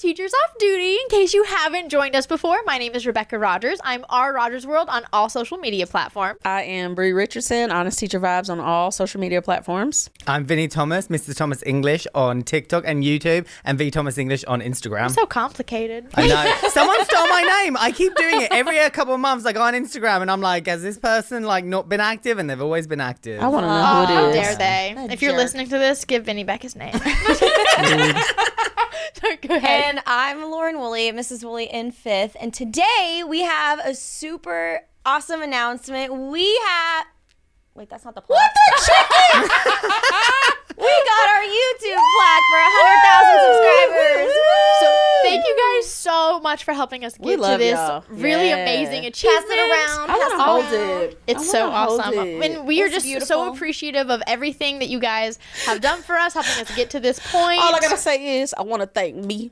Teachers Off Duty. In case you haven't joined us before, my name is Rebecca Rogers. I'm R. Rogers World on all social media platforms. I am Bree Richardson, Honest Teacher Vibes on all social media platforms. I'm Vinnie Thomas, Mr. Thomas English on TikTok and YouTube, and V Thomas English on Instagram. You're so complicated. I know. Someone stole my name. I keep doing it every couple of months. I go on Instagram and I'm like, has this person like not been active? And they've always been active. I want to know who How it is. dare they? If you're listening to this, give Vinny back his name. Go ahead. And I'm Lauren Woolley, Mrs. Woolley in 5th. And today we have a super awesome announcement. We have... Wait, that's not the plaque. What the chicken? We got our YouTube plaque for 100,000 subscribers. So thank you guys so much for helping us get to this y'all. really amazing achievement. Pass it around. I want to hold it. It's so awesome. It. And we are just beautiful. so appreciative of everything that you guys have done for us, helping us get to this point. All I gotta say is I want to thank me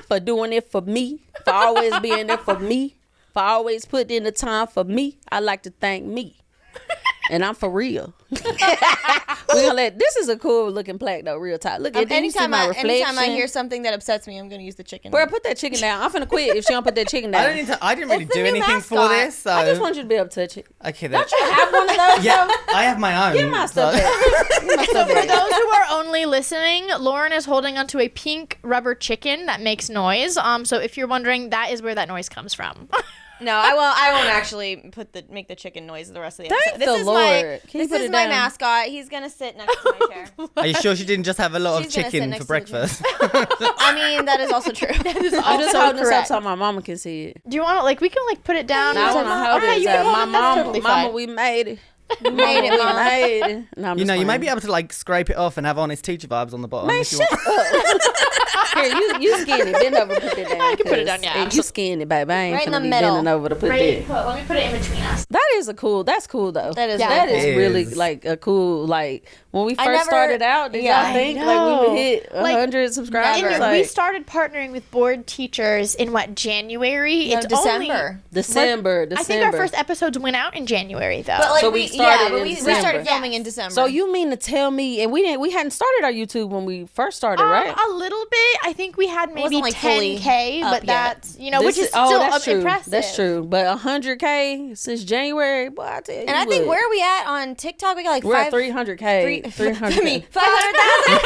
for doing it for me, for always being there for me, for always putting in the time for me. I like to thank me. And I'm for real. This is a cool looking plaque though, real tight. Look at Anytime my reflection. anytime I hear something that upsets me, I'm going to use the chicken. Bro, put that chicken down. I'm finna quit if she don't put that chicken down. I didn't really It's the do new anything for mascot. this. So I just want you to be able to touch it. okay, Don't you have one of those? yeah, though? I have my own. Give my stuff so- back. Give my So stuff for back. those who are only listening, Lauren is holding onto a pink rubber chicken that makes noise. So if you're wondering, that is where that noise comes from. No, I won't actually make the chicken noise the rest of the Thank episode. the Lord. Can you This put is it my down? mascot. He's going to sit next to my chair. Are you sure she didn't just have a lot of She's gonna sit chicken next for to the breakfast? I mean, that is also true. That is I'm just also holding this up correct. so my mama can see it. Do you want to, we can, put it down? I want to hold Okay, it. you can hold My it. That's mama, totally mama, fine. we made it. Made it, We Mom. made it. No, I'm You just know, you may playing. be able to scrape it off and have Honest Teacher Vibes on the bottom. Man, if you shut want. up. Here, you skin it. Bend over, put it down. I can put it down, 'cause yeah. You skin it, baby. I ain't Right in finna the be middle. bending over to put Right, that. let me put it in between us. That's cool though. That is that really is cool. really It is. a cool when we first never- started out. Did yeah. y'all think I we know. would hit 100 subscribers? never. We started partnering with board teachers in January? No, It's December. December. I think our first episodes went out in January though. But So we started in we December. started filming in December. So you mean to tell me, and we hadn't started our YouTube when we first started, right? A little bit. I think we had maybe wasn't, fully 10K, up but yet. that's which is still that's true. impressive. That's true. But 100K since January, boy, I tell you. and I think what. where are we at on TikTok? We got we're at 300K. 500,000. 500,000.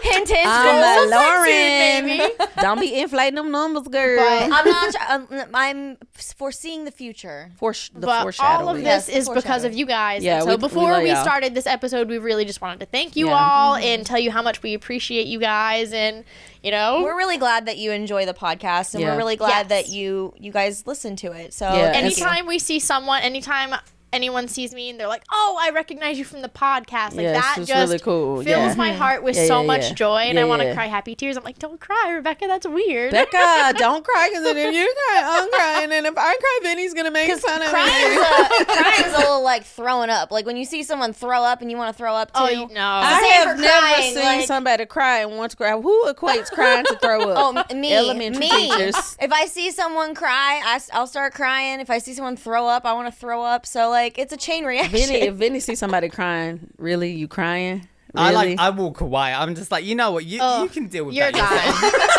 Hint, hint. I'm Girl. baby. Lauren. Don't be inflating them numbers, girl. But- I'm not. I'm foreseeing the future. The But foreshadowing. all of Yes, this is because of you guys. Yeah, And so we before love we y'all. started this episode, we really just wanted to thank you Yeah. all and tell you how much we appreciate you guys. And We're really glad that you enjoy the podcast, and Yeah. we're really glad Yes. that you guys listen to it. So Yeah. anytime we see someone, anytime anyone sees me and they're like, "Oh, I recognize you from the podcast," Yes, that it's just really cool. fills Yeah. my heart with Yeah, so yeah, much yeah. joy, and Yeah, I want to yeah. cry happy tears. I'm like, "Don't cry, Rebecca. That's weird." Becca, don't cry, because if you cry, I'm crying, and if I cry, Vinny's gonna make fun of crying's me. crying's a little like throwing up. Like when you see someone throw up and you want to throw up too. Oh, no. I Same have for never crying, seen like- somebody cry and want to cry. Who equates crying to throw up? Oh, me. Elementary teachers. If I see someone cry, I'll start crying. If I see someone throw up, I want to throw up. So it's a chain reaction. If Vinny see somebody crying, really, you crying? Really? I walk away. I'm just like, you know what? You can deal with You're that yourself. done.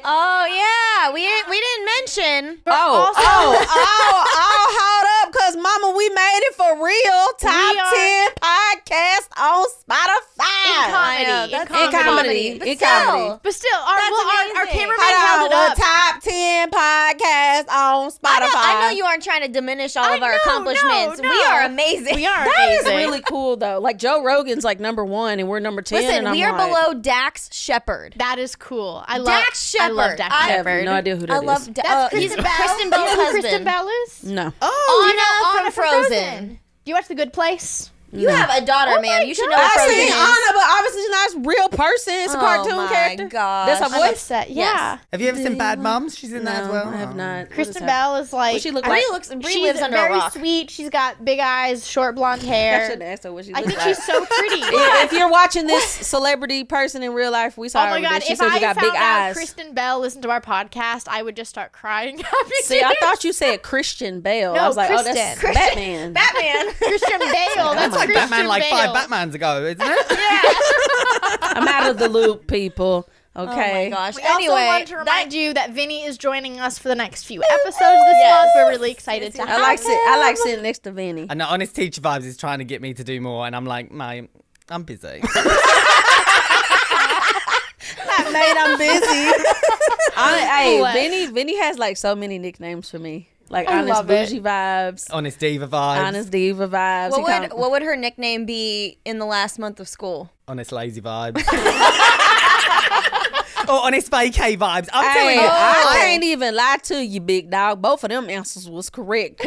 Oh yeah, we didn't mention. hold up, cause Mama, we made it for real. Top We are- 10 podcast on Spotify. In comedy. But In still. comedy. But still, our amazing. cameraman Hold held on, it we're up. top 10 podcast on Spotify. I know you aren't trying to diminish all of our accomplishments. no. We are amazing. We are That is amazing. really cool, though. Like Joe Rogan's like #1, and we're number 10. Listen, and I'm we are like, below Dax Shepard. That is cool. I love Dax I love Shepard. Dax I I have Shepard. no idea who that I is. love That's he's Kristen Bell. Kristen You Bell's know who husband. Kristen Bell is? No. Anna from Frozen. Do you watch The Good Place? You have a daughter, Oh ma'am. my You should God. know what I Frozen seen is. Anna, but obviously she's not a real person. It's a cartoon Oh my character. gosh. That's her I'm voice. upset. Yeah. Have you ever seen Bad Moms? She's in that as well. I have not. Kristen Bell is like. What she look I- like? Brie she's lives under a very rock. sweet. She's got big eyes, short blonde I hair. should ask her what she I looks think like. she's so pretty. If you're watching this celebrity person in real life, we saw Oh her my over there. god! She If said I you got found big out eyes. Kristen Bell listened to our podcast, I would just start crying. See, I thought you said Christian Bale. No, I was like, oh, Kristen. that's Kristen. Batman. Batman. Christian Bale. That's That's like Christian Batman like Bale. 5 Batmans ago, isn't it? Yeah. I'm out of the loop, people. Okay. Oh my gosh. We Anyway, also want to remind you that Vinny is joining us for the next few episodes this month. We're really excited to have I like sitting next to Vinny. And the Honest Teacher Vibes is trying to get me to do more, and I'm like, mate, I'm busy. Mate, I'm busy. Hey, What? Vinny has like so many nicknames for me. Like I Honest love it. Bougie Vibes, Honest Diva Vibes. Honest Diva Vibes. what would her nickname be in the last month of school? Honest Lazy Vibes. Or Honest Vacay Vibes. I'm telling Hey, you. I can't even lie to you, big dog. Both of them answers was correct.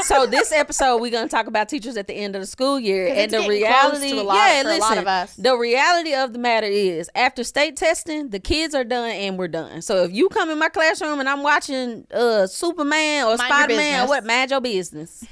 So this episode, we're gonna talk about teachers at the end of the school year, 'Cause and it's the getting reality. close to a lot Yeah, for a lot listen. of us. The reality of the matter is, after state testing, the kids are done and we're done. So if you come in my classroom and I'm watching Superman or Mind your Spider-Man or business. what, mind your business.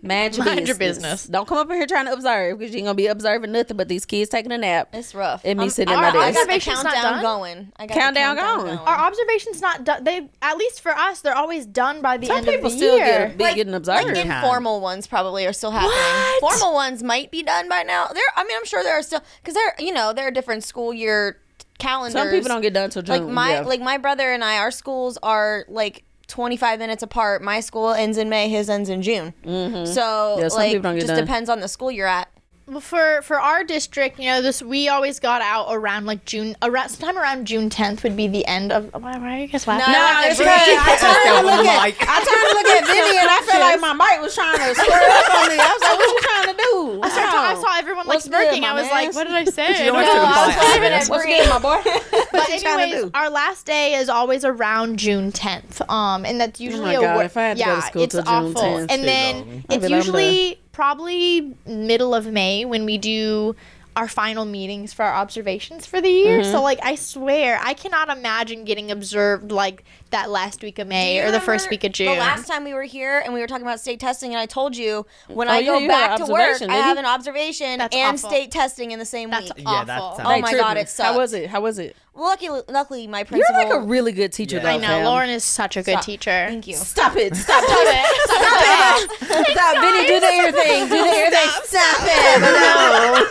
Mind your business. Don't come up in here trying to observe because you ain't gonna be observing nothing but these kids taking a nap It's rough. and me sitting at our my I desk. got the Observation's not countdown done? going. I got Countdown the going. Our observations not done. They, at least for us, they're always done by the Some end of people the still year. be getting observed. Like informal ones probably are still happening. What? Formal ones might be done by now. I'm sure there are still because there are different school year calendars. Some people don't get done till June. Like my brother and I, our schools are like 25 minutes apart. My school ends in May, his ends in June. Mm-hmm. So Yeah, some like people don't get just done. depends on the school you're at. Well, for our district, we always got out around like June, sometime around June 10th would be the end of. Why are you guys laughing? No, it's Bridget because I turned to on the look at mic. Vinny and I felt like my mic was trying to square up on me. I was like, "What you trying to do?" I saw everyone like What's good, smirking. my I was man? like, what did I say? You know what No, took a I was bite out of laughing it? at What's Brie. good, my boy? But What you trying to anyways, do? our last day is always around June 10th. And that's usually God, a if I had to go to school it's till June awful. 10th, and too then long. it's I'd be like, usually probably middle of May when we do our final meetings for our observations for the year. Mm-hmm. So like I swear I cannot imagine getting observed like that last week of May or the first week of June. The last time we were here and we were talking about state testing, and I told you when Oh, I yeah, go you had back an to work, observation, I didn't have you? an observation That's and awful. state testing in the same That's week. awful. that sounds- Oh my Tripping. God, it sucks. How was it? Luckily, my You're principal. like a really good teacher, Yeah. though. I know fam. Lauren is such a good teacher. Thank you. Stop it! Stop Stop it! it. Stop, Vinny. Do the ear thing. Do the ear thing. Stop it! No.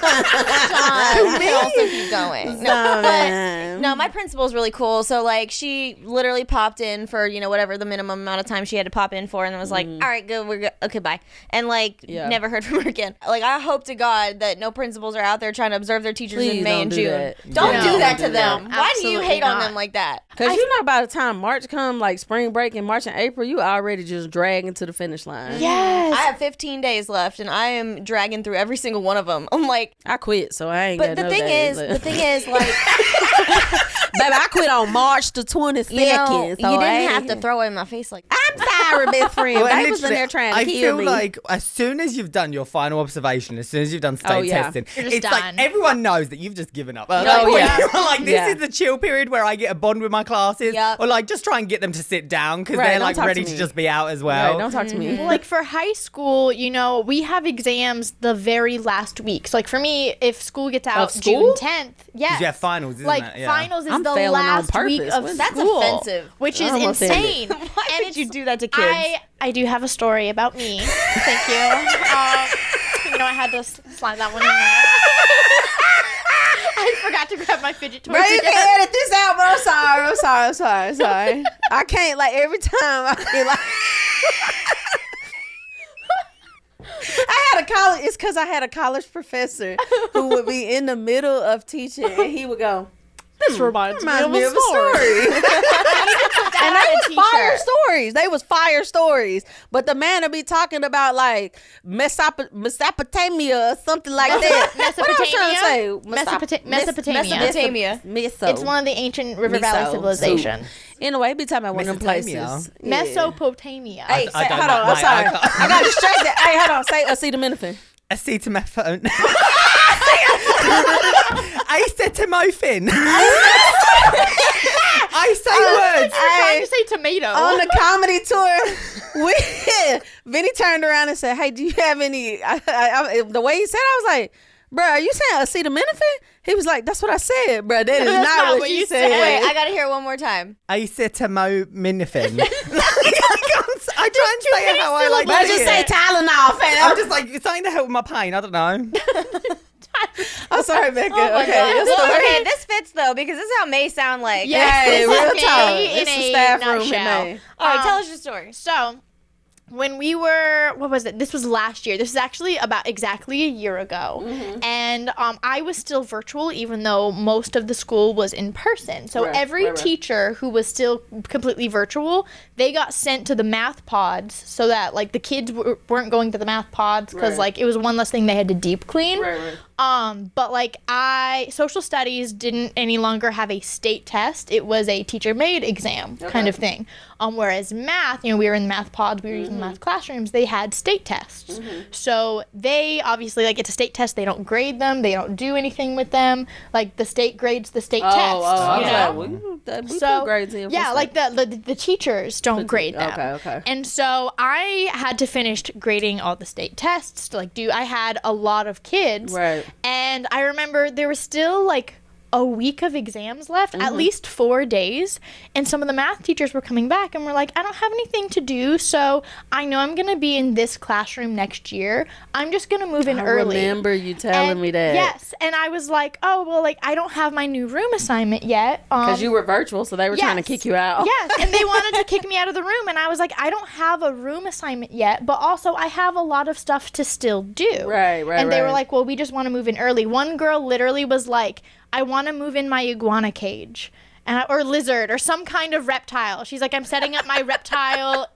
I can also keep going. Stop But it. no, my principal is really cool. So like, she literally popped in for whatever the minimum amount of time she had to pop in for, and was like, "All right, good, we're good, okay, bye," and like Yeah. never heard from her again. Like, I hope to God that no principals are out there trying to observe their teachers Please in May don't and do June. that. Don't Yeah. do that Don't to do them. that. Why do you Absolutely hate on not. them like that? Because by the time March come, like spring break in March and April, you already just dragging to the finish line. Yes. I have 15 days left, and I am dragging through every single one of them. I'm like, I quit, so I ain't but got the no thing days is, left. like, Baby, I quit on March the 22nd. you know, so you didn't I have ain't- to throw it in my face like. I'm sorry, best friend. Well, and They was in literally, there trying to I kill feel me. like as soon as you've done your final observation, as soon as you've done state yeah. testing, You're just it's done. like everyone knows that you've just given up. Oh, Like, yeah. like this Yeah. is the chill period where I get a bond with my classes, Yep. or like just try and get them to sit down because Right, they're don't like talk to ready to me. just be out as Right, well. don't talk to me. Well, like for high school, we have exams the very last week. So like for me, if school gets out school? June 10th, yes. you have finals, isn't like it? Yeah. finals is I'm the failing on last purpose. week of What's- That's school, offensive. which is almost ended. insane. Why And would you it's- do that to kids? I do have a story about me. Thank you. I had to slide that one in there. I forgot to grab my fidget toys Bro, you again. can edit this out, but I'm sorry. I can't, like, every time I feel like... It's because I had a college professor who would be in the middle of teaching, and he would go, This reminds me of me a of a story. And they was fire stories. They was fire stories. But the man would be talking about like Mesopotamia or something like that. What I was trying to say? Mesopotamia. Meso. It's one of the ancient river valley Miso. civilization. Anyway, be talking about one of them Mesopotamia. places. Yeah. Mesopotamia. Hey, I don't hold know, on. I'm mate, sorry. I can't. I got distracted. Hey, hold on. Say acetaminophen. Acetaminophen. Acetaminophen. I say words. You're trying to say tomato. On the comedy tour, Vinny turned around and said, "Hey, do you have any?" The way he said, I was like, "Bro, are you saying acetaminophen?" He was like, "That's what I said, bro. That is That's not what you said." Wait, I gotta hear it one more time. Acetaminophen. I try and say it how I like Bro, to just say say it. Tylenol, fam. I'm just like, it's something to help with my pain. I don't know. I'm sorry, Becca. Oh okay, your story. Okay, this fits though because this is how May sound like. Yes, Hey, this real is me talk. in It's the a staff room in nutshell. May. All right, tell us your story. So, when we were, what was it? This was last year. This is actually about exactly a year ago. And I was still virtual, even though most of the school was in person. So every teacher who was still completely virtual, they got sent to the math pods so that like the kids weren't going to the math pods because like it was one less thing they had to deep clean. But like social studies didn't any longer have a state test. It was a teacher made exam kind of thing. Whereas math, we were in the math pods, we were using math classrooms, they had state tests. So they obviously, like, it's a state test, they don't grade them, they don't do anything with them. Like, the state grades the state test. We put grades in. Yeah, like the teachers don't grade them. Okay. And so I had to finish grading all the state tests. I had a lot of kids. Right. And I remember there was still like a week of exams left, at least 4 days. And some of the math teachers were coming back and were like, I don't have anything to do, so I know I'm going to be in this classroom next year. I'm just going to move in early. I remember you telling me that. Yes. And I was like, oh, well, like, I don't have my new room assignment yet. Because you were virtual, so they were trying to kick you out. Yes. And they wanted to kick me out of the room. And I was like, I don't have a room assignment yet, but also I have a lot of stuff to still do. Right. And they were like, well, we just want to move in early. One girl literally was like, I want to move in my iguana cage or lizard or some kind of reptile. She's like, I'm setting up my reptile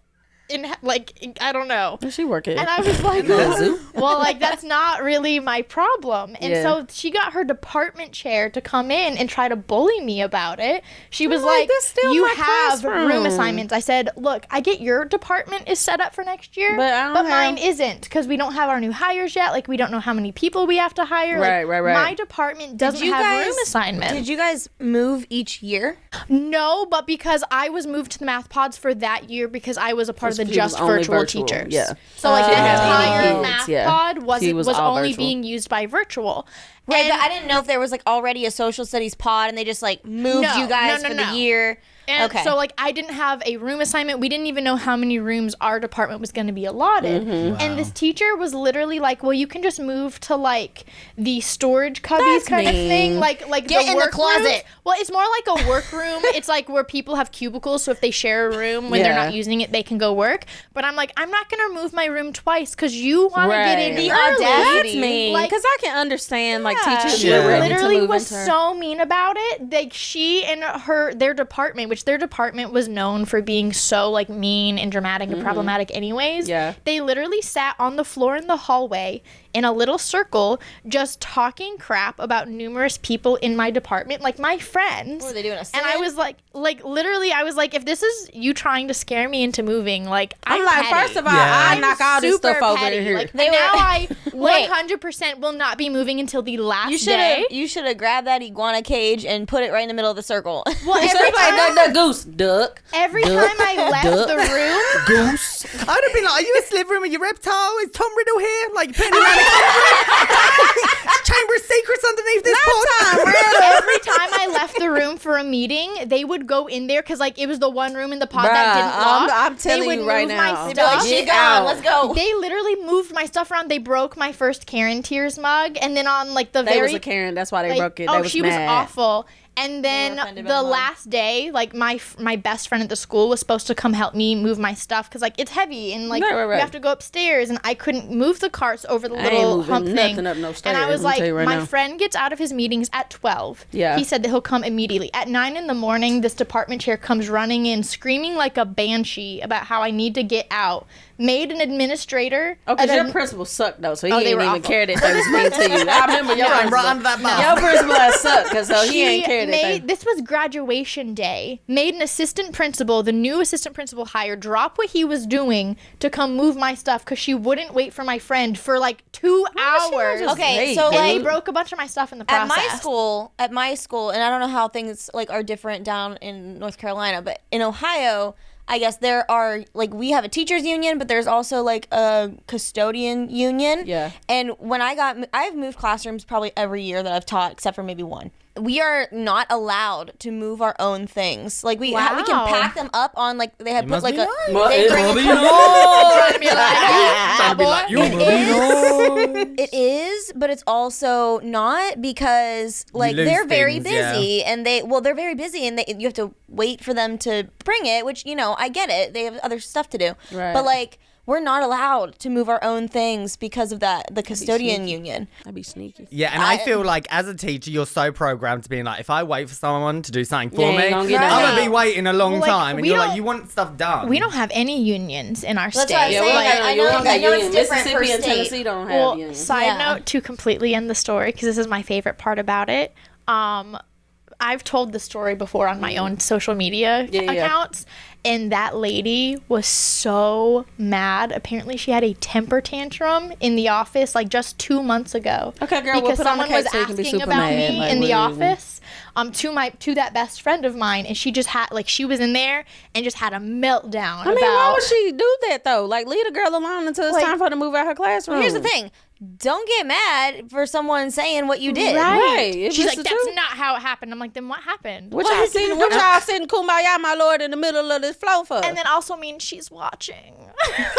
I don't know. She working. And I was like, zoo? well, like, that's not really my problem. And so she got her department chair to come in and try to bully me about it. She was like, that's still you my have classroom." room assignments. I said, look, I get your department is set up for next year, But I don't but mine have- isn't because we don't have our new hires yet. Like, we don't know how many people we have to hire. Right. My department doesn't you have guys- room assignments. Did you guys move each year? No, but because I was moved to the math pods for that year because I was a part of the she was just only virtual virtual, teachers. yeah. So like the didn't have any entire kids, math yeah. pod She was was all only virtual. being used by virtual. Right, And- but I didn't know if there was like already a social studies pod and they just like moved you guys for the year. And okay. so, like, I didn't have a room assignment. We didn't even know how many rooms our department was going to be allotted. And this teacher was literally like, well, you can just move to, like, the storage cubbies That's kind of thing. mean. Like Get the in the work closet. rooms. Well, it's more like a workroom. It's like where people have cubicles, so if they share a room, when they're Yeah. not using it, they can go work. But I'm like, I'm not going to move my room twice because you want to get in Right. The early. audacity. That's mean. Like- Because I can understand, like, Yeah. teachers She were ready literally to move was into her. so mean about it. Like, she and their department, which their department was known for being so like mean and dramatic and problematic anyways. Yeah. They literally sat on the floor in the hallway in a little circle just talking crap about numerous people in my department, like my friends. What were they doing, a And I sit-in? was like literally, I was like, if this is you trying to scare me into moving, like, I'm like, petty. first of all, Yeah. I knock all this Super stuff over petty. here. Like, They now were- I Wait. 100% will not be moving until the last You should day. have grabbed that iguana cage and put it right in the middle of the circle. Well, It's every like time, duck, goose, duck. every duck, time I left duck, the room, goose. I'd have been like, are you a Slytherin with your reptile? Is Tom Riddle here? Like, putting him around the Chamber of Secrets underneath this pod? every time I left the room for a meeting, they would go in there because like it was the one room in the pod that didn't lock. I'm telling they would you right move now. my They'd be like, stuff. she Get gone. out. Let's go. They literally moved my stuff around. They broke my first Karen Tears mug, and then on like the They very was a Karen. That's why they like, broke it. oh, They was she mad. was awful. And then offended by the the mug? last day, like my best friend at the school was supposed to come help me move my stuff because like it's heavy and like Right. you have to go upstairs, and I couldn't move the carts over the I ain't little moving hump nothing thing. up no And stairs, I was I'm like, tell you right my now. friend gets out of his meetings at 12. Yeah. He said that he'll come immediately. At 9 a.m, this department chair comes running in, screaming like a banshee about how I need to get out. Made an administrator. Oh, because an your admin- principal sucked though, so he Oh, they ain't were even awful. cared that they was mean to you. I remember your Right, principal. right under that bar. Your principal has sucked because he She ain't cared that they. made, this was graduation day, made an assistant principal, the new assistant principal hired, drop what he was doing to come move my stuff because she wouldn't wait for my friend for like 2 hours. just Okay, Hey, so dude. And they like broke a bunch of my stuff in the at process. my school, and I don't know how things like are different down in North Carolina, but in Ohio, I guess there are like we have a teachers union, but there's also like a custodian union. Yeah. And when I've moved classrooms probably every year that I've taught, except for maybe one. we are not allowed to move our own things. Like we Wow. we can pack them up on like they have You put must like be a nice. they bring Must it be to- Trying to be like, You must be nice. It is, but it's also not because like lose they're very things, yeah. busy and they're very busy and you have to wait for them to bring it, which I get it. They have other stuff to do. Right. But like we're not allowed to move our own things because of the custodian union. I'd be sneaky. Yeah, and I feel like as a teacher, you're so programmed to being like, if I wait for someone to do something for You ain't me, gonna get I'm done. gonna be waiting a long Well, like, time, and we you're like, don't- you want stuff done. We don't have any unions in our That's state. what I'm Yeah, saying. we Like, don't I got know- you don't I know got it's unions. different per Mississippi and state. Tennessee don't have Well, unions. side Yeah. note to completely end the story, because this is my favorite part about it. I've told the story before on my own social media Yeah. accounts, and that lady was so mad. Apparently, she had a temper tantrum in the office like just 2 months ago. Okay, girl, because put on the someone cake was so you can be asking super about mad. me Like, in the what do you- office. To that best friend of mine, and she just had she was in there and just had a meltdown. I mean, why would she do that though? Like, leave the girl alone until it's Like- time for her to move out her classroom. Here's the thing. Don't get mad for someone saying what you did. Right. If She's it's like, the that's truth. not how it happened. I'm like, then what happened? What y'all sitting kumbaya, my lord, in the middle of this flow for? And then also mean she's watching.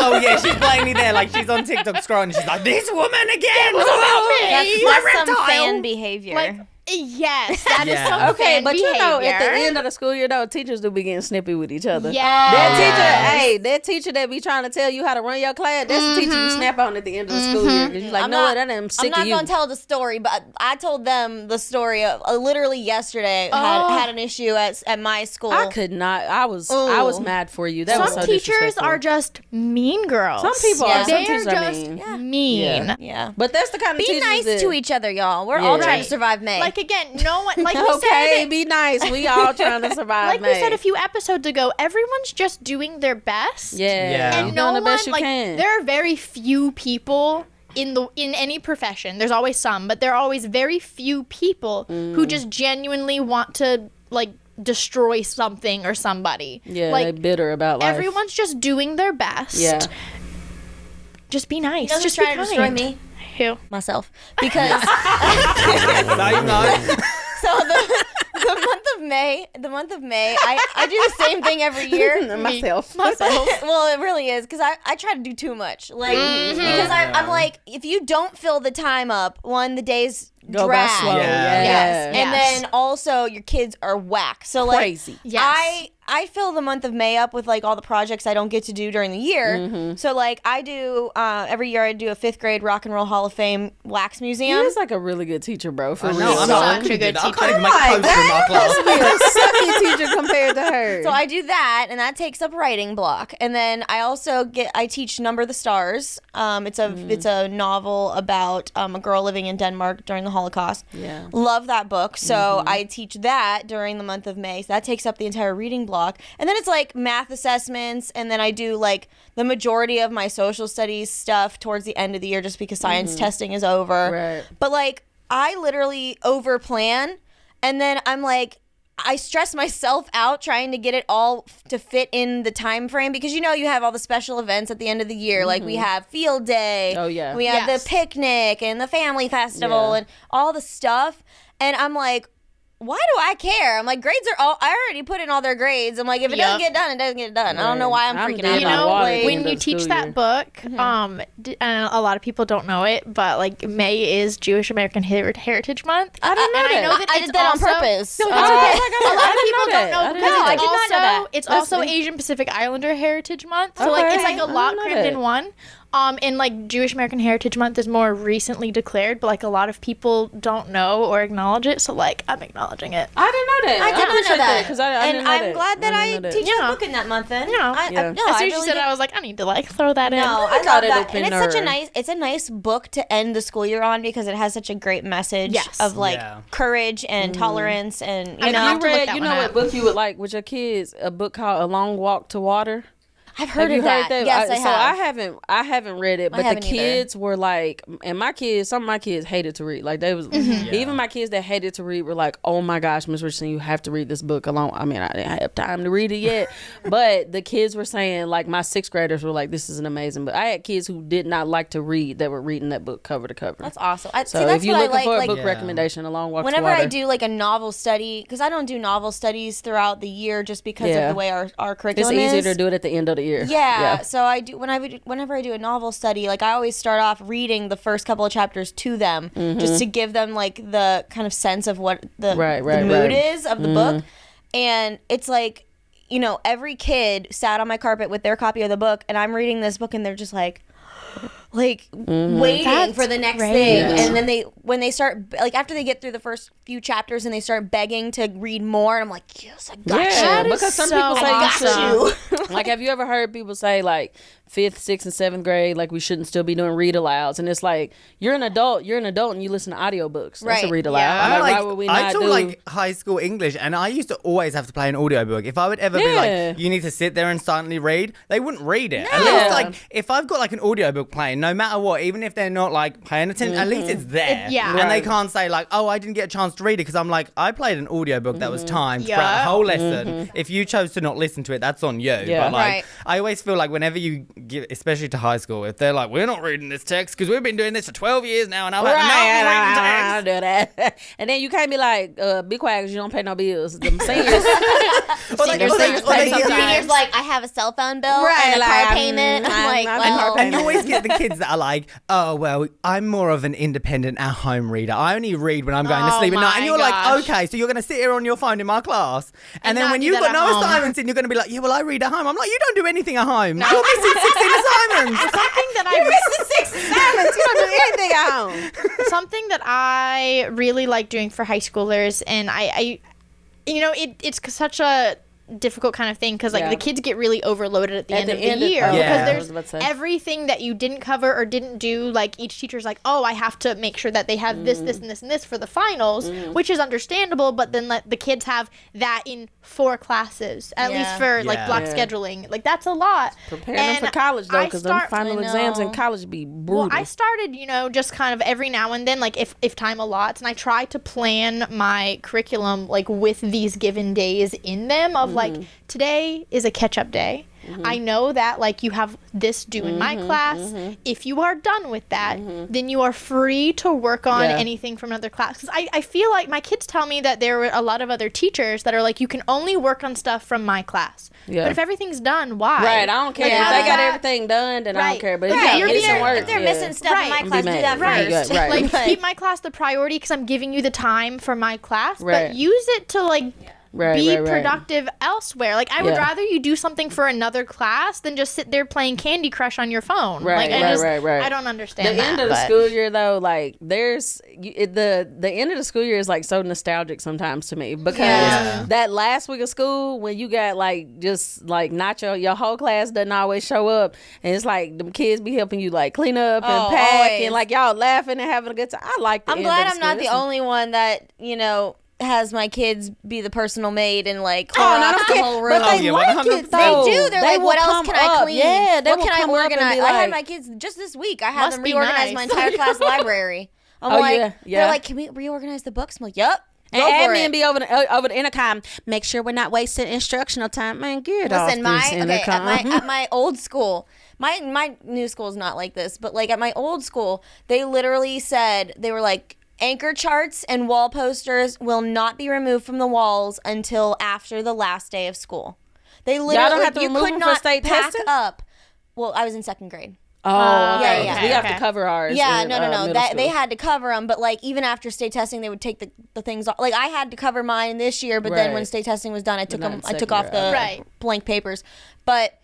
Oh yeah, she's plainly there, like she's on TikTok scrolling. She's like, this woman again. That's some reptile. fan behavior. Like, yes, that is Yeah. some okay, fan but behavior. at the end of the school year, though, teachers do be getting snippy with each other. Yes. That teacher that be trying to tell you how to run your class, that's the teacher you snap on at the end of the school year. 'Cause you're like, no, that I'm I'm sick not of you. gonna tell the story, but I told them the story of literally yesterday. Had an issue at my school. I could not. I was Ooh. mad for you. That was Some so teachers disrespectful. are just mean girls. Some people Yeah. are. Some They are teachers are just mean. mean. Yeah. Yeah. But that's the kind of Be teachers nice that, to each other, y'all. We're all Yeah. trying to Right. survive May. Like again, no one like we Okay, said. be nice. We all trying to survive. Like we May. said a few episodes ago, everyone's just doing their best. Yeah, Yeah. And You're no doing the one best you like can. there are very few people in any profession. There's always some, but there are always very few people who just genuinely want to like destroy something or somebody. Yeah, like they bitter about life. everyone's just doing their best. Yeah. Just be nice. You know who's just trying be to destroy kind. me? Who? Myself. Because Same note. so the month of May, I do the same thing every year. Myself. Well, it really is because I try to do too much. Like because I'm like, if you don't fill the time up, the days Go by drag. slow. Yeah. Yes. And then also your kids are whack. So like Crazy. Yes. I fill the month of May up with like all the projects I don't get to do during the year. So like I do every year I do a 5th grade Rock and Roll Hall of Fame wax He museum. is like a really good teacher, bro. For I real. know. I'm So not. I such a couldn't do good that. I teacher. can't even make Like, posts in my class. be a sucky teacher compared to her. So I do that, and that takes up writing block. And then I also I teach Number the Stars. It's a novel about a girl living in Denmark during the Holocaust. Yeah. Love that book. So I teach that during the month of May. So that takes up the entire reading block. And then it's like math assessments, and then I do like the majority of my social studies stuff towards the end of the year just because science testing is over. Right. But like I literally over plan, and then I'm like I stress myself out trying to get it all to fit in the time frame because you have all the special events at the end of the year. Like we have field day. Oh, yeah. We have Yes. the picnic and the family festival Yeah. and all the stuff. And I'm like, why do I care? I'm like, grades are all. I already put in all their grades. I'm like, if it doesn't get done, it doesn't get done. I don't know why I'm I'm freaking dead out. You about know, water at the when end you of the teach school that year. book, and a lot of people don't know it, but like May is Jewish American Heritage Month. I didn't know and that. I know that I it's did that on also, purpose. No, Oh, that's okay. I A lot of didn't people know don't that. know I because didn't know that. I did not know that. it's That's also neat. Asian Pacific Islander Heritage Month. So like it's Okay. like a I lot didn't know crammed in that. one. And like Jewish American Heritage Month is more recently declared, but like a lot of people don't know or acknowledge it. So like I'm acknowledging it. I didn't know that. I did not know appreciate that. because I and didn't know I'm that. glad that I didn't know that. teach Yeah. that book in that month. Then Yeah. I, Yeah. no, As I soon as you really said did. it, I was like, I need to like throw that in. No, I got love it that, open and it's such a her. nice. It's a nice book to end the school year on because it has such a great message Yes. of like Yeah. courage and tolerance, and you I know. have to look that You one know up. what book you would like with your kids? A book called A Long Walk to Water. I've heard Have you of that. heard that? Yes, I so have. I haven't read it, but the haven't either. kids were like, and some of my kids hated to read. Like they was even my kids that hated to read were like, oh my gosh, Miss Richardson, you have to read this book alone. I mean, I didn't have time to read it yet, but the kids were saying, like my 6th graders were like, this is an amazing book. I had kids who did not like to read that were reading that book cover to cover. That's awesome. So See, that's if you're what looking I for a like. book recommendation, A Long Walk to Whenever Water. I do like a novel study, because I don't do novel studies throughout the year just because of the way our curriculum it's is. easier to do it at the end of the year. Yeah, so I do whenever I do a novel study, like I always start off reading the first couple of chapters to them, just to give them like the kind of sense of what the mood is of the book. And it's like, you know, every kid sat on my carpet with their copy of the book, and I'm reading this book, and they're just like waiting That's for the next great. thing. Yeah. And then when they start, like after they get through the first few chapters and they start begging to read more, and I'm like, yes, I got Yeah, you. because some so people say awesome. you should. Like, have you ever heard people say like 5th, 6th, and 7th grade, like we shouldn't still be doing read alouds? And it's like, you're an adult, and you listen to audiobooks. That's a Right. read aloud. Yeah. I'm I like, why would we not taught do? like high school English, and I used to always have to play an audiobook. If I would ever be Yeah. like, you need to sit there and silently read, they wouldn't read it. At Yeah. least like if I've got like an audiobook playing, no matter what, even if they're not like paying attention, at least it's there. yeah. And they Right. can't say like, oh, I didn't get a chance to read it because I'm like, I played an audiobook that was timed throughout Yeah. the whole lesson. If you chose to not listen to it, that's on you. Yeah. But like, Right. I always feel like whenever you give, especially to high school, if they're like, we're not reading this text because we've been doing this for 12 years now, and I'm like, no, I'm reading text. I do that. And then you can't be like, be quiet because you don't pay no bills. Them seniors. Or they- or they- or they get- Seniors like, I have a cell phone bill Right, and a like, car payment. I'm like, I'm well, car And you always get the kids that are like, oh, well, I'm more of an independent at-home reader. I only read when I'm going to Oh sleep at night. And my you're like, gosh. okay, so you're going to sit here on your phone in my class. And then not when do you've that got at no home. assignments in, you're going to be like, yeah, well, I read at home. I'm like, you don't do anything at home. You're missing 16 assignments. Something that I You don't do anything at home. something that I really like doing for high schoolers, and I you know, it's such a difficult kind of thing because like Yeah. the kids get really overloaded at the At end the of end the of- year oh, Yeah. because I was about there's to say. everything that you didn't cover or didn't do. Like each teacher's like, oh, I have to make sure that they have this, this, and this, and this for the finals, which is understandable. But then let the kids have that in 4 classes at Yeah. least for like Yeah. block Yeah. scheduling. Like that's a lot. Preparing them for And college though, I because the start- final I exams in know. college be brutal. Well, I started, you know, just kind of every now and then, like if time allots, and I try to plan my curriculum like with these given days in them of like today is a catch-up day. I know that like you have this due in my class. If you are done with that, then you are free to work on Yeah. anything from another class. Because I feel like my kids tell me that there were a lot of other teachers that are like, you can only work on stuff from my class. Yeah. But if everything's done, why? Right, I don't care. Like, If how they does got that- everything done, then I don't Right. care. But if Right. you You're got missing being- work, if they're yeah. missing stuff Right. in my Be class, do mad. that Right. first. Right. Like But- keep my class the priority because I'm giving you the time for my class, Right. but use it to like Right, be right, right. productive elsewhere. Like I would Yeah. rather you do something for another class than just sit there playing Candy Crush on your phone. Right, like, I right, just, right. I don't understand The that. end of the but- school year though, like there's the end of the school year is like so nostalgic sometimes to me because Yeah. that last week of school when you got like just like not your whole class doesn't always show up, and it's like them kids be helping you like clean up and Oh, pack always. and like y'all laughing and having a good time. I like the I'm end glad of I'm not the school. only one that, you know, has my kids be the personal maid and like Oh, and I Clorox don't the care, whole but room. they yeah, like 100%. it though. They do. They're They like, will what else come can I up. clean? Yeah, they what will can I come up and be organize? I had like- my kids just this week. I had Must them be reorganize nice. my entire class library. I'm Oh, like, yeah, yeah. they're like, can we reorganize the books? I'm like, yep. And Go for admin it. be over the intercom. Make sure we're not wasting instructional time. Man, get off Listen, this at intercom. my old school, my new school is not like this, but like at my old school, they literally said they were like, anchor charts and wall posters will not be removed from the walls until after the last day of school. They literally don't have to you remove could them for not state pack testing? up. Well, I was in 2nd grade. Oh, yeah, okay. yeah. We have to Okay. cover ours. Yeah, in, no. middle That school. they had to cover them, but like even after state testing, they would take the things off. Like I had to cover mine this year, but then when Right. state testing was done, I took not them. in I took second off grade. the Right. blank papers, but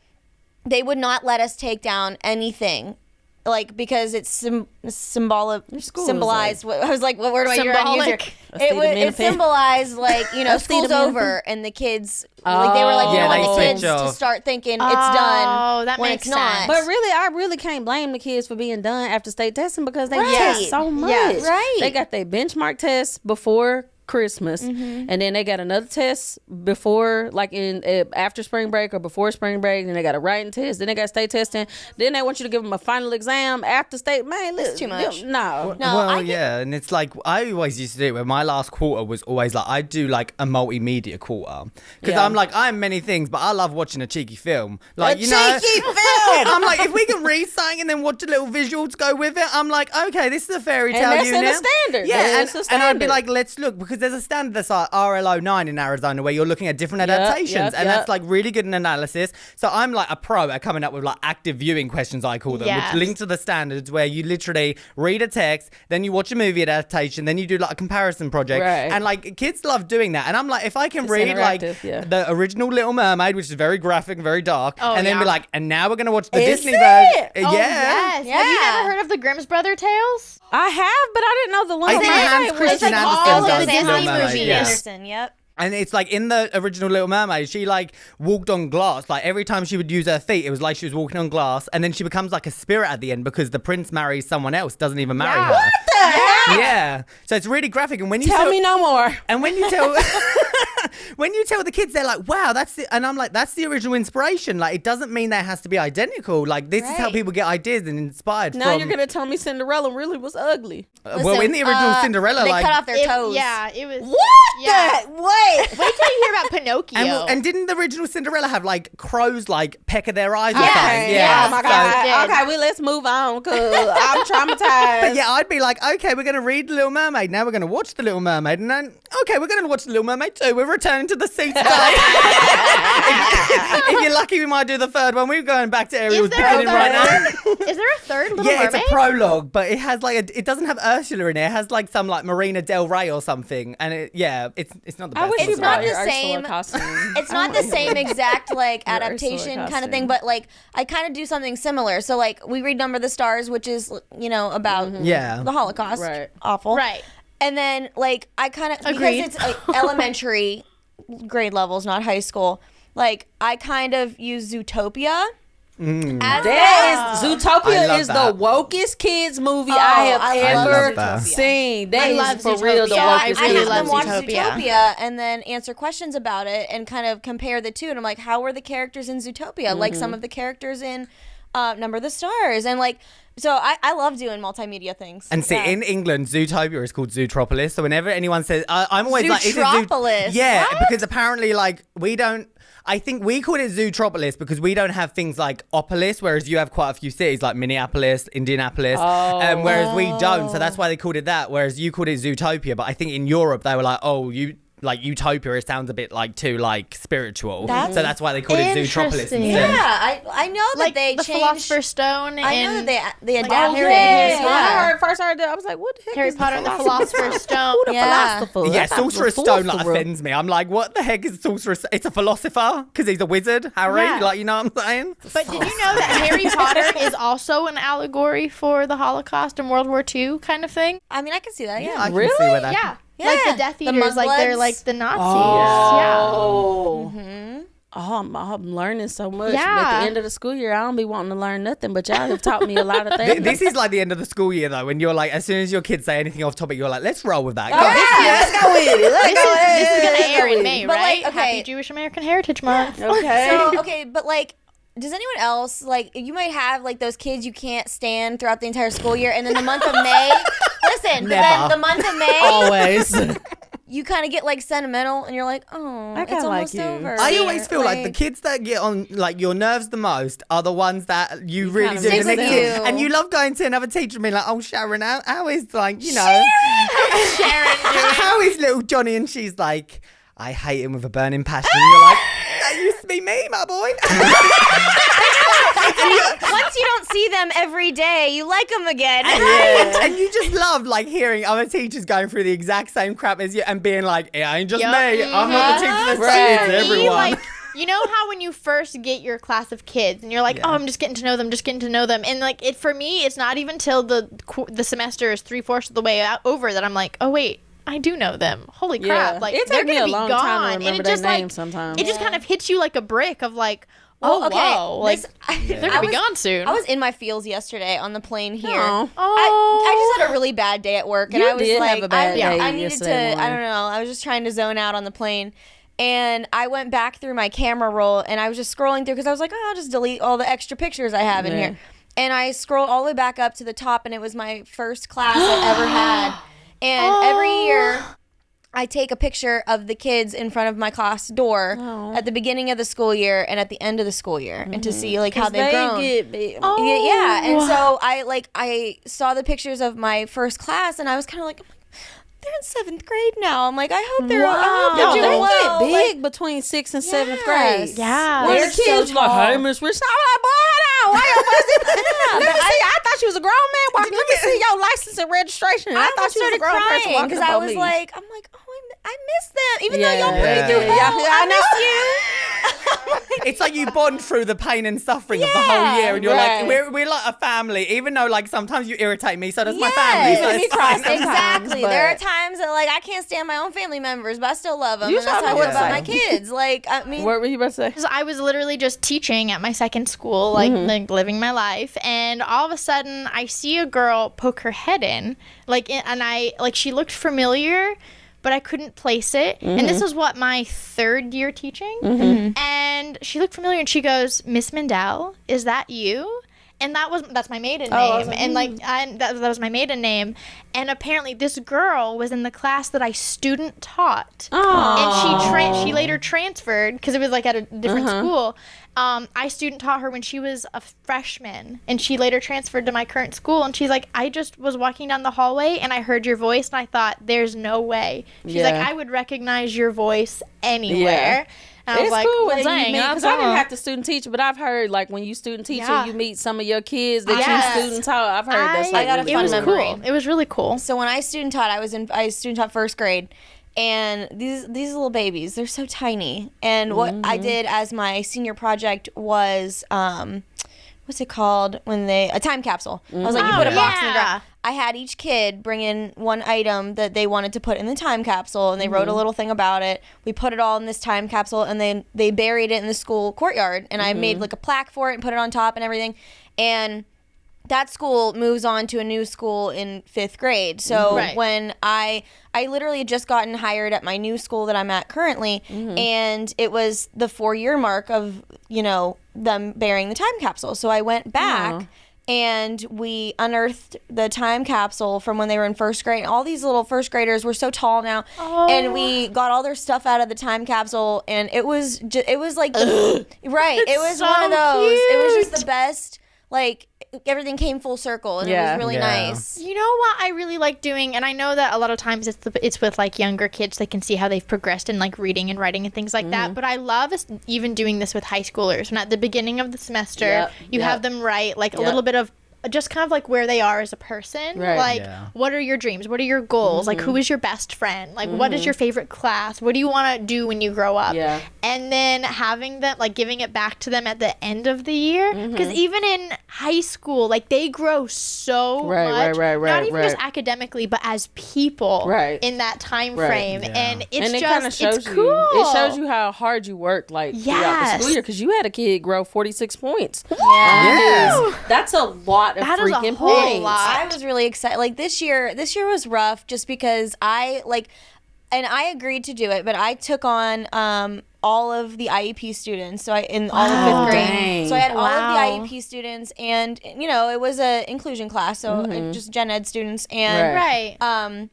they would not let us take down anything. Like because it's symbolized. I was like, what word am I trying to use here? Symbolic. It symbolized like, you know, school's over and the kids like they were like, you Yeah, don't they want the kids switch to off. start thinking it's Oh, done that when makes it's not. sense. But really, I really can't blame the kids for being done after state testing because they Right. test so much. Yeah, right. They got their benchmark tests before Christmas, and then they got another test before, like after spring break or before spring break, and they got a writing test, then they got state testing, then they want you to give them a final exam after state. Man, It's too much. No. Well, yeah, and it's like I always used to do it where my last quarter was always like I'd do like a multimedia quarter because Yeah. I'm like I'm many things, but I love watching a cheeky film. Like Cheeky film. I'm like if we can read something and then watch a little visual to go with it, I'm like okay, this is a fairy tale. that's in the unit. standard. Yeah, That's the and I'd be standard. like, let's look because there's a standard that's like RLO9 in Arizona where you're looking at different adaptations, and that's like really good in analysis. So I'm like a pro at coming up with like active viewing questions, I call them, Yes. which link to the standards where you literally read a text, then you watch a movie adaptation, then you do like a comparison project, Right. and like kids love doing that. And I'm like, if I can It's read like interactive, yeah. the original Little Mermaid, which is very graphic and very dark, Oh, and then be yeah. like, and now we're gonna watch the Is Disney it? version. Oh, yes. Yeah. Have you never heard of the Grimm's Brother Tales? I have, but I didn't know the I Little think Hans Mermaid was Christian like Andersen all of does the Disney Little Mermaid, movies. yeah. Anderson, yep. And it's like in the original Little Mermaid, she like walked on glass. Like every time she would use her feet, it was like she was walking on glass. And then she becomes like a spirit at the end because the prince marries someone else, doesn't even marry her. What the hell? Yeah. So it's really graphic. And when you Tell me no more. and when you tell when you tell the kids, they're like, wow, that's the, and I'm like, that's the original inspiration. Like it doesn't mean that it has to be identical. Like this is how Right. people get ideas and inspired Now from. you're gonna tell me Cinderella really was ugly. well, in the original Cinderella, they like cut off their toes. Yeah, it was. What? Yeah. Wait. Wait till you hear about Pinocchio. and didn't the original Cinderella have like crows like peck at their eyes or Yeah. something? Yeah. Oh my So- God. Okay, well, let's move on because I'm traumatized. But yeah, I'd be like, okay, we're going to read The Little Mermaid. Now we're going to watch The Little Mermaid. And then, okay, we're going to watch The Little Mermaid too. We're returning to the sea today. if you're lucky, we might do the third one. We're going back to Ariel's Is there a beginning right now. third? Is there a third Little Yeah, Mermaid? it's a prologue, but it has like it doesn't have Ursula in it. It has like some like Marina Del Rey or something, and it's not the best. I wish one you It's not brought the your Ursula same- costume. It's not the same exact like Your adaptation Ursula kind of thing, costume. but like I kind of do something similar. So like we read Number of the Stars, which is about Yeah. the Holocaust. Right. Awful. Right. And then like I kind of because Agreed. it's like, elementary grade levels, not high school. Like I kind of use Zootopia. As That is I Zootopia love is that. the wokest kids movie Oh, I have I love ever that. seen. That I is love for real the Zootopia. wokest I I kids really have love them watch movie. Zootopia and then answer questions about it and kind of compare the two. And I'm like, how were the characters in Zootopia? Like some of the characters in Number of the Stars. And like, so I love doing multimedia things. And see, Yeah. in England, Zootopia is called Zootropolis. So whenever anyone says, I'm always like, is it Zootropolis? Yeah, What? because apparently, like, we don't. I think we call it Zootropolis because we don't have things like Opolis, whereas you have quite a few cities like Minneapolis, Indianapolis, whereas we don't. So that's why they called it that. Whereas you called it Zootopia, but I think in Europe they were like, oh, you. Like Utopia, it sounds a bit like too like spiritual, so that's why they call it Zootropolis Interesting. instead. Yeah, I know that Like they the changed. Philosopher's Stone. I know and that they like, adapted Harry- it. When I first heard that, I was like, what the heck Harry is Potter and the Philosopher's Philosopher's Stone. Who the Yeah. philosopher? Yeah, I thought it was Sorcerer's a Stone like philosopher. offends me. I'm like, what the heck is Sorcerer's? It's a philosopher because he's a wizard, Harry. Yeah. Like, you know what I'm saying? But did you know that Harry Potter is also an allegory for the Holocaust and World War II kind of thing? I mean, I can see that. Yeah. I can Really? see where that. Yeah. Yeah. Like the Death The Eaters, like they're Mudbloods. like the Nazis. Yeah. Oh. Oh, I'm learning so much. At Yeah. the end of the school year, I don't be wanting to learn nothing, but y'all have taught me a lot of things. This is like the end of the school year though, when you're like, as soon as your kids say anything off topic, you're like, let's roll with that. Go on. Let's go with it. Let's go ahead. This is gonna air in May, But, right? like, okay. Happy Jewish American Heritage Month. Okay. So okay, but like, does anyone else like? You might have like those kids you can't stand throughout the entire school year, and then the month of May. Listen, but then Never. the month of May, Always. you kind of get like sentimental, and you're like, oh, I it's kinda almost like you. over. I always feel like the kids that get on like your nerves the most are the ones that you really kinda do. miss the next them. year. You. And you love going to another teacher and being like, oh, Sharon, how is like, you know, how is little Johnny? And she's like, I hate him with a burning passion. And you're like, that used to be me, my boy. Once you don't see them every day, you like them again. And you just love like hearing other teachers going through the exact same crap as you and being like, it ain't just Yup. me. I'm not the teacher that's Right. saying it to For me, everyone. like, you know how when you first get your class of kids and you're like, Yeah. oh, I'm just getting to know them, and like it for me, it's not even till the semester is 3/4 of the way over that I'm like, oh wait, I do know them. Holy crap! Yeah. Like It they're takes me gonna a be long gone, time to and remember it their just names like sometimes. it just kind of hits you like a brick of like, Oh, okay. whoa. Like, This- they're going to be gone soon. I was in my feels yesterday on the plane here. Aw. I just had a really bad day at work, and You I was did like, have a bad day I needed yesterday to. I morning. don't know. I was just trying to zone out on the plane, and I went back through my camera roll, and I was just scrolling through because I was like, oh, I'll just delete all the extra pictures I have in Yeah. here. And I scrolled all the way back up to the top, and it was my first class I ever had. And every year, I take a picture of the kids in front of my class door at the beginning of the school year and at the end of the school year, and to see like how they've grown. Get big. Yeah, and so I saw the pictures of my first class, and I was kind of like, they're in 7th grade now. I'm like, I hope they're No, doing they well. get big Like, between 6th and 7th Yes. grade. Yeah. Their They're so kids like, tall. hey, Miss Rich, I'm like, boy, hold on. Why you busting? Let me see. I thought she was a grown man walking. Let me see your license and registration. I thought she was a started grown person crying walking because I above was me. like, I miss them, even though y'all put me Yeah. through Yeah. hell. I know. I miss you. It's like you bond through the pain and suffering of the whole year, and you're Right. like, we're like a family. Even though like sometimes you irritate me, so does my Yes. family. So You make it's me cry fine. sometimes. Exactly. but- There are times that like I can't stand my own family members, but I still love them. You And that's saw how I me feel about my say. kids. Like, I mean, What were you about to say? So I was literally just teaching at my second school, like, like living my life, and all of a sudden I see a girl poke her head in, and I she looked familiar, but I couldn't place it. And this was what, my 3rd year teaching, and she looked familiar, and she goes, "Miss Mendel, is that you?" And that's my maiden name, and that was my maiden name. And apparently, this girl was in the class that I student taught, and she later transferred because it was like at a different school. I student taught her when she was a freshman, and she later transferred to my current school. And she's like, I just was walking down the hallway and I heard your voice, and I thought, there's no way. She's like, Yeah. I would recognize your voice anywhere. And I was It's like, cool well, when you dang, meet, I because I didn't thought- have to student teach, but I've heard like when you student teach Yeah. and you meet some of your kids that Yes. you student taught. I've heard that's like I got a really It fun was cool. memory. cool. It was really cool. so when I student taught, I student taught 1st grade, and these little babies, they're so tiny. And what I did as my senior project was what's it called when a time capsule. I was like, you put a box in the yeah. ground. I had each kid bring in one item that they wanted to put in the time capsule, and they wrote a little thing about it. We put it all in this time capsule, and then they buried it in the school courtyard. And I made like a plaque for it and put it on top and everything. And that school moves on to a new school in 5th grade. So Right. when I literally had just gotten hired at my new school that I'm at currently, and it was the 4-year mark of, them burying the time capsule. So I went back and we unearthed the time capsule from when they were in 1st grade. All these little 1st graders were so tall now, and we got all their stuff out of the time capsule, and it was like right. It was so one of those. It was just cute. the best. Like everything came full circle, and it Yeah. was really Yeah. nice. You know what I really like doing, and I know that a lot of times it's with like younger kids. They can see how they've progressed in like reading and writing and things like that. But I love even doing this with high schoolers. When at the beginning of the semester, Yep, you yep. have them write like a Yep. little bit of just kind of like where they are as a person. Right. Like, Yeah. what are your dreams? What are your goals? Like, who is your best friend? Like, what is your favorite class? What do you want to do when you grow up? Yeah. And then having them, like, giving it back to them at the end of the year. Because even in high school, like, they grow so Right, much. right, Not even just right. academically, but as people Right. in that time Right. frame. Yeah. And it's And it just, kind of shows it's you. cool. It shows you how hard you work, like throughout the Yes. school year, because you had a kid grow 46 points. Yes. That's a lot of That is a freaking whole points. lot. I was really excited. Like this year was rough just because I agreed to do it, but I took on all of the IEP students. So in all of 5th grade. Dang. So I had all Wow. of the IEP students, and it was a inclusion class, so just gen ed students. And Right. Right.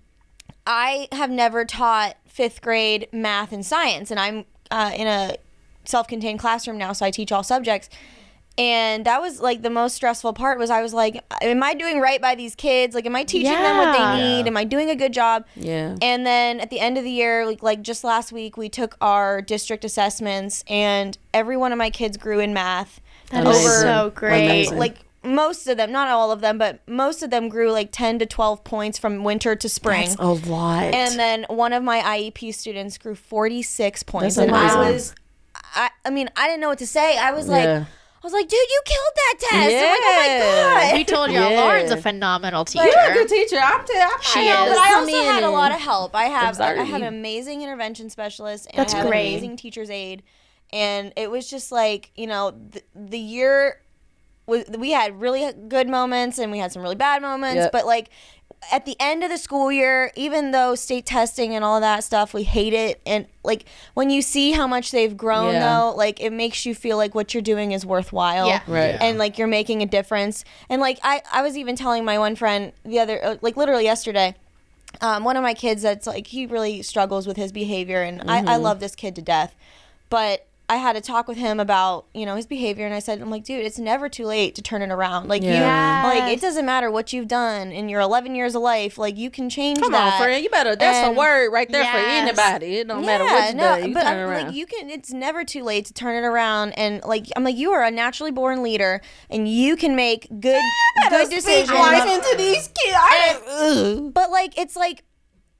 I have never taught 5th grade math and science, and I'm in a self-contained classroom now, so I teach all subjects. And that was like the most stressful part was I was like, am I doing right by these kids? Like, am I teaching them what Yeah. they need? Am I doing a good job? Yeah. And then at the end of the year, like just last week, we took our district assessments, and every one of my kids grew in math. That is Amazing. so great. Amazing. Like most of them, not all of them, but most of them grew like 10 to 12 points from winter to spring. That's a lot. And then one of my IEP students grew 46 points. That's And I amazing. was, I mean, I didn't know what to say. I was like, Yeah. dude, you killed that test. I'm like, oh my God. We told you, Yeah. Lauren's a phenomenal teacher. You're a good teacher. I'm She I know, is. but I Come also in had a and lot of help. I have observe an you. amazing intervention specialist, and That's I have great. an amazing teacher's aide. and it was just like, you know, the year we had really good moments and we had some really bad moments, but like at the end of the school year, even though state testing and all of that stuff, we hate it. And like when you see how much they've grown though, like it makes you feel like what you're doing is worthwhile. Right. Yeah. And like you're making a difference. And like I was even telling my one friend the other, like literally yesterday, one of my kids that's like, he really struggles with his behavior, and I love this kid to death. But I had to talk with him about, you know, his behavior, and I said, I'm like, dude, it's never too late to turn it around. Like, like it doesn't matter what you've done in your 11 years of life. Like, you can change Come that. on, friend. You better, that's a word right there for anybody. It don't matter what you do. You but turn it around. like, you can, it's never too late to turn it around. And like, I'm like, you are a naturally born leader, and you can make good decisions. Into these kids. But like, it's like,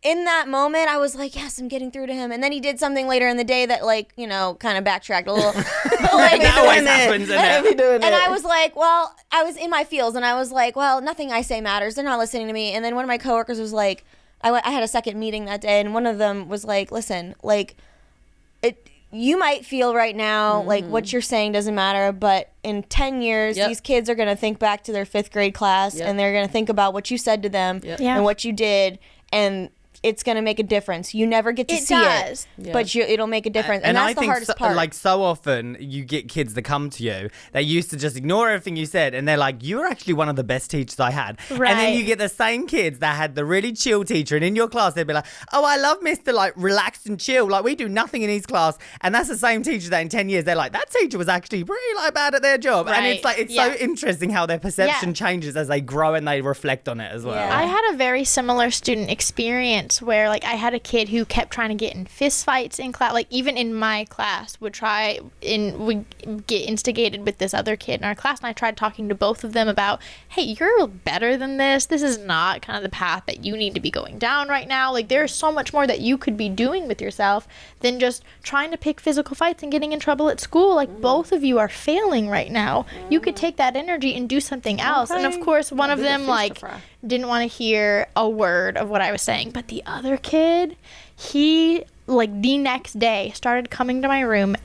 in that moment, I was like, yes, I'm getting through to him. And then he did something later in the day that, like, you know, kind of backtracked a little. But like, that always happens. And I was like, well, I was in my feels, and I was like, well, nothing I say matters. They're not listening to me. And then one of my coworkers was like, I had a second meeting that day, and one of them was like, listen, like, you might feel right now like what you're saying doesn't matter, but in 10 years, these kids are going to think back to their 5th grade class, and they're going to think about what you said to them and what you did, and it's going to make a difference. You never get to see it, but it'll make a difference. And that's the hardest part. Like, so often you get kids that come to you, they used to just ignore everything you said, and they're like, you're actually one of the best teachers I had. Right. And then you get the same kids that had the really chill teacher, and in your class they'd be like, oh, I love Mr. like relaxed and chill. Like, we do nothing in his class. And that's the same teacher that in 10 years they're like, that teacher was actually pretty like bad at their job. Right. And it's like, it's so interesting how their perception changes as they grow and they reflect on it as well. I had a very similar student experience where, like, I had a kid who kept trying to get in fist fights in class. Like, even in my class, would get instigated with this other kid in our class. And I tried talking to both of them about, hey, you're better than this. This is not kind of the path that you need to be going down right now. Like, there's so much more that you could be doing with yourself than just trying to pick physical fights and getting in trouble at school. Like, both of you are failing right now. You could take that energy and do something else. And of course, one of them, like, didn't want to hear a word of what I was saying. But the other kid, he, like, the next day started coming to my room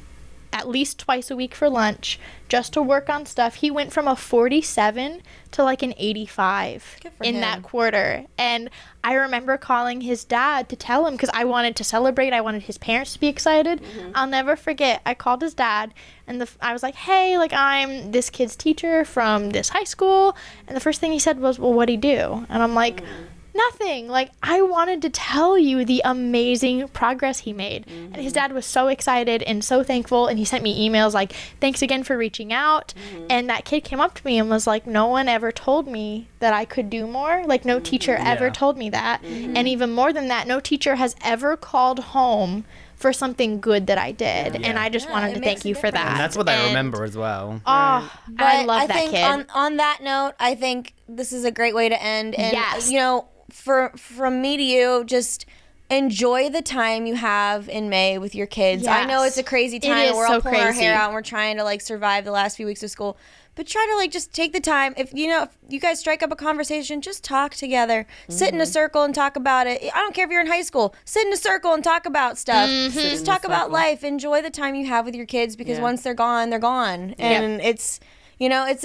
at least twice a week for lunch just to work on stuff. He went from a 47 to like an 85 in that quarter. And I remember calling his dad to tell him, because I wanted to celebrate. I wanted his parents to be excited. I'll never forget. I called his dad, and I was like, hey, like, I'm this kid's teacher from this high school. And the first thing he said was, well, what'd he do? And I'm like, nothing. Like, I wanted to tell you the amazing progress he made. And his dad was so excited and so thankful, and he sent me emails like, thanks again for reaching out. And that kid came up to me and was like, no one ever told me that I could do more. Like, no teacher ever told me that. And even more than that, no teacher has ever called home for something good that I did. And I just wanted to thank you for that. And that's what they remember as well. Oh, But I love that think kid. On that note, I think this is a great way to end. And, you know, from me to you, just enjoy the time you have in May with your kids. I know it's a crazy time. We're all pulling our hair out and we're trying to like survive the last few weeks of school. But try to like just take the time. If you guys strike up a conversation, just talk together. Sit in a circle and talk about it. I don't care if you're in high school. Sit in a circle and talk about stuff. Just talk about life. Enjoy the time you have with your kids, because once they're gone, they're gone. And it's, you know, it's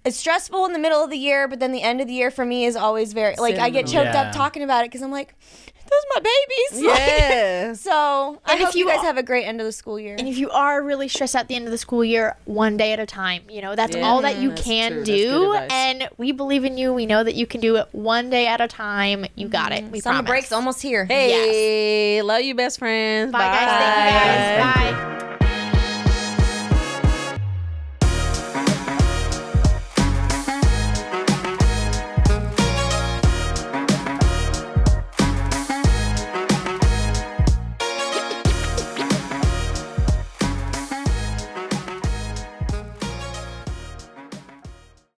it's stressful in the middle of the year, but then the end of the year for me is always very, like, I get choked up talking about it because I'm like, those are my babies. Yeah. So I hope you guys have a great end of the school year. And if you are really stressed at the end of the school year, one day at a time. You know, that's all that you can do. And we believe in you. We know that you can do it one day at a time. You got it. We Summer promise. break's almost here. Hey, love you, best friends. Bye, guys. Thank you, guys. Bye.